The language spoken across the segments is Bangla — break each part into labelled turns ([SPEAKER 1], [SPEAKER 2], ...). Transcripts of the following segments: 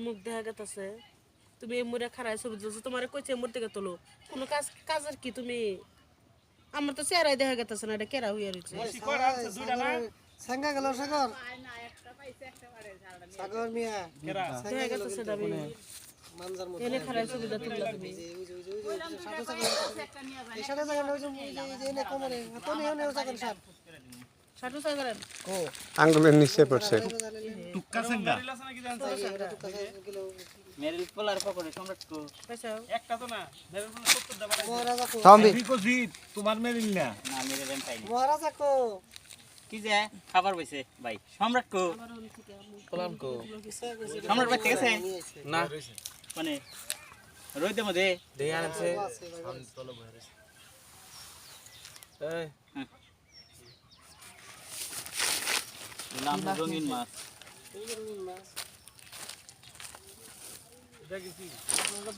[SPEAKER 1] মুখ দেখা গেছে তুমি এই মুড়ে খারায় ছবি তুলছো তোমার কইছে মুড় থেকে তোলো কোনো কাজের কি তুমি আমার তো চেহারাই দেখা গেছে না এটা কেরা হইয়া রইছে
[SPEAKER 2] সাঙ্গা গেল সাগর সাগর মিয়া
[SPEAKER 1] দেখা গেছে দাবি
[SPEAKER 2] মানজার মধ্যে
[SPEAKER 1] এনে খারায় ছবি তুললা তুমি
[SPEAKER 2] এই সাড়ে জায়গা নয় যে নে কোমরে তো নেও নেও জায়গা সাপ
[SPEAKER 1] সাটু সাগরেন
[SPEAKER 3] ও আঙ্গুলের নিচে পড়ছে
[SPEAKER 4] টুক্কা সেঙ্গা
[SPEAKER 5] মেরিল পোলার পকড়ে সম্রাট কো
[SPEAKER 1] পয়সা
[SPEAKER 4] একটা তো না মেরিল পোলার 70 দাবা
[SPEAKER 2] মহারাজা কো
[SPEAKER 3] থামবি
[SPEAKER 4] বিকজিত তোমার মেরিল না
[SPEAKER 5] না মেরিল এম পাইনি
[SPEAKER 2] মহারাজা কো
[SPEAKER 5] কি যে খাবার বইছে ভাই সম্রাট কো
[SPEAKER 3] পোলাম কো
[SPEAKER 5] সম্রাট বাইতে গেছে
[SPEAKER 3] না
[SPEAKER 5] মানে রইতে মধ্যে
[SPEAKER 3] দেই আনছে এই
[SPEAKER 5] নাম রঙিন মাছ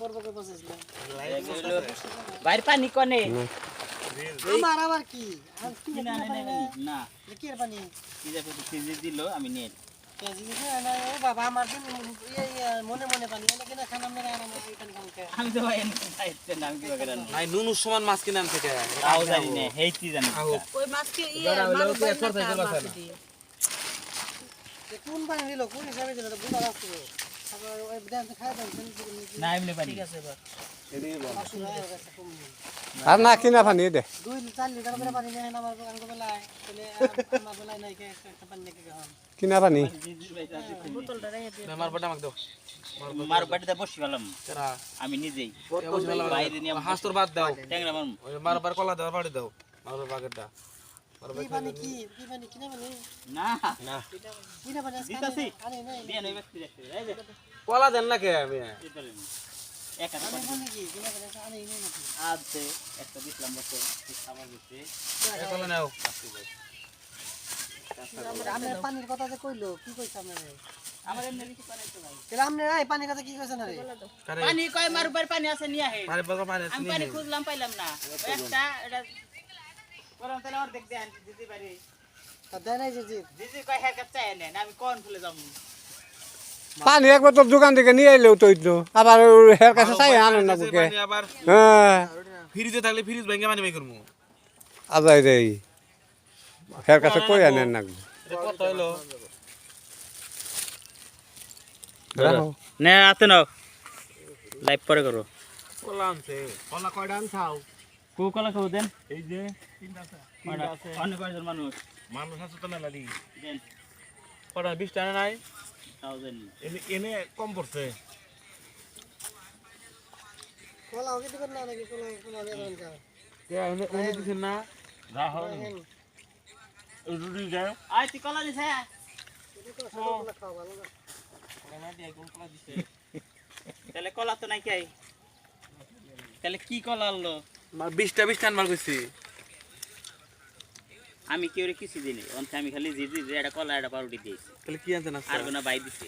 [SPEAKER 2] পর্বকে বসেছিলাম
[SPEAKER 5] বাইরে পানি কোনে
[SPEAKER 2] আমার আবার কি আর কি
[SPEAKER 5] না না
[SPEAKER 2] কি এর পানি
[SPEAKER 5] কি যে ফিজি দিল আমি নিয়ে
[SPEAKER 2] কেজি দিছে না ও বাবা আমার দিন মনে মনে পানি এনে কিনা খানা মেরে আনা এই পানি খামকে
[SPEAKER 5] আমি তো ভাই খাইতে নাম কি করে না
[SPEAKER 3] নাই নুনু সমান মাছ কিনে আনছে কে
[SPEAKER 5] তাও জানি না হেইতি জানি
[SPEAKER 1] ওই মাছ কি মারো
[SPEAKER 2] কোন পানি দিল কোন হিসাবে দিল বুঝা যাচ্ছে আবার ওই দান খায় দেন
[SPEAKER 5] না এমনি পানি
[SPEAKER 1] ঠিক আছে এবার
[SPEAKER 3] আর না কিনা পানি দে
[SPEAKER 2] 2-4 লিটার করে পানি নেন আমার আঙ্গ বেলায় তাহলে আমার বেলায় নাই একটা পানি নাকি গান
[SPEAKER 3] কিনা পানি
[SPEAKER 1] বোতলটা রেখে দিও
[SPEAKER 3] আমার বড় আমাকে দাও
[SPEAKER 5] মার বাড়িতে বসি গেলাম
[SPEAKER 3] কেরা
[SPEAKER 5] আমি নিজেই
[SPEAKER 3] বাইরে নিয়ে হাঁস তোর বাদ দাও
[SPEAKER 5] ট্যাংরা মারম
[SPEAKER 3] ওই মারবার কলা দাও বাড়ি দাও মারবার বাগেরটা
[SPEAKER 2] কি পানি কি পানি কিনা পানি
[SPEAKER 5] না
[SPEAKER 3] না
[SPEAKER 2] কিনা পানি
[SPEAKER 5] দিতাছি
[SPEAKER 2] আরে নাই
[SPEAKER 5] দিয়ে নই ব্যক্তি দেখতে এই যে
[SPEAKER 3] কলা দেন না কে আমি
[SPEAKER 5] দিতলেন এক হাতে
[SPEAKER 2] আমি বলি কি কিনা পানি আরে নাই নাকি
[SPEAKER 5] আছে একটা দিলাম বসে খাবার দিতে
[SPEAKER 3] কলা নাও
[SPEAKER 2] আমরা পানির কথা যে কইলো কি কইছ আপনারে
[SPEAKER 5] আমার এমনি কিছু করে তো ভাই
[SPEAKER 2] তাহলে আপনি এই পানির কথা কি কইছেন আরে
[SPEAKER 5] পানি কয় মার উপর পানি আছে নিয়ে আহে
[SPEAKER 3] পানি বাবা পানি
[SPEAKER 5] আমি পানি খুঁজলাম পাইলাম না একটা এটা করম তাহলে আর দেখ দেন দিদি বাড়ি
[SPEAKER 2] তা দেয় নাই যে
[SPEAKER 5] দিদি কয় হেয়ার কাট চাই নেন আমি কোন ফুলে যাম
[SPEAKER 3] পানি একবার তোর দোকান থেকে নিয়ে এলেও তো আবার হের কাছে চাই আনেন না বুকে
[SPEAKER 4] আবার
[SPEAKER 3] হ্যাঁ
[SPEAKER 4] ফ্রিজে থাকলে ফ্রিজ ভেঙে পানি বের করমু
[SPEAKER 3] আজাই রে হের কাছে কই আনেন না
[SPEAKER 4] কত হলো
[SPEAKER 3] রাখো
[SPEAKER 5] নে আতে নাও লাইভ পরে করো
[SPEAKER 4] কলা আনছে কলা কয়টা আনছাও
[SPEAKER 5] কো কলা খাও দেন
[SPEAKER 4] এই যে তিনটা আছে
[SPEAKER 5] অনেক কয়জন মানুষ
[SPEAKER 4] মানুষ আছে তো মেলা দি
[SPEAKER 5] দেন
[SPEAKER 3] কটা 20 টাকা নাই
[SPEAKER 5] তাও জানি
[SPEAKER 4] এনে কম পড়ছে
[SPEAKER 2] কলা ওকে দিবেন না নাকি কলা দেবেন কা
[SPEAKER 3] কে এনে দিছেন না
[SPEAKER 4] রাহো রুটি যায়
[SPEAKER 5] আই তুই কলা দিছ হ্যাঁ
[SPEAKER 2] কলা খাওয়া ভালো না
[SPEAKER 5] কলা দিয়ে কোন কলা দিছে তাহলে কলা তো নাই কাই তাহলে কি কলা আনলো
[SPEAKER 3] 20 টান মার কইছি
[SPEAKER 5] আমি কি ওরে কিছু দিই নাই অন্তে আমি খালি জিজি যে এটা কলা এটা পাউরুটি দিয়েছি
[SPEAKER 3] তাহলে কি আনছেন
[SPEAKER 5] আর কোনা বাই দিছি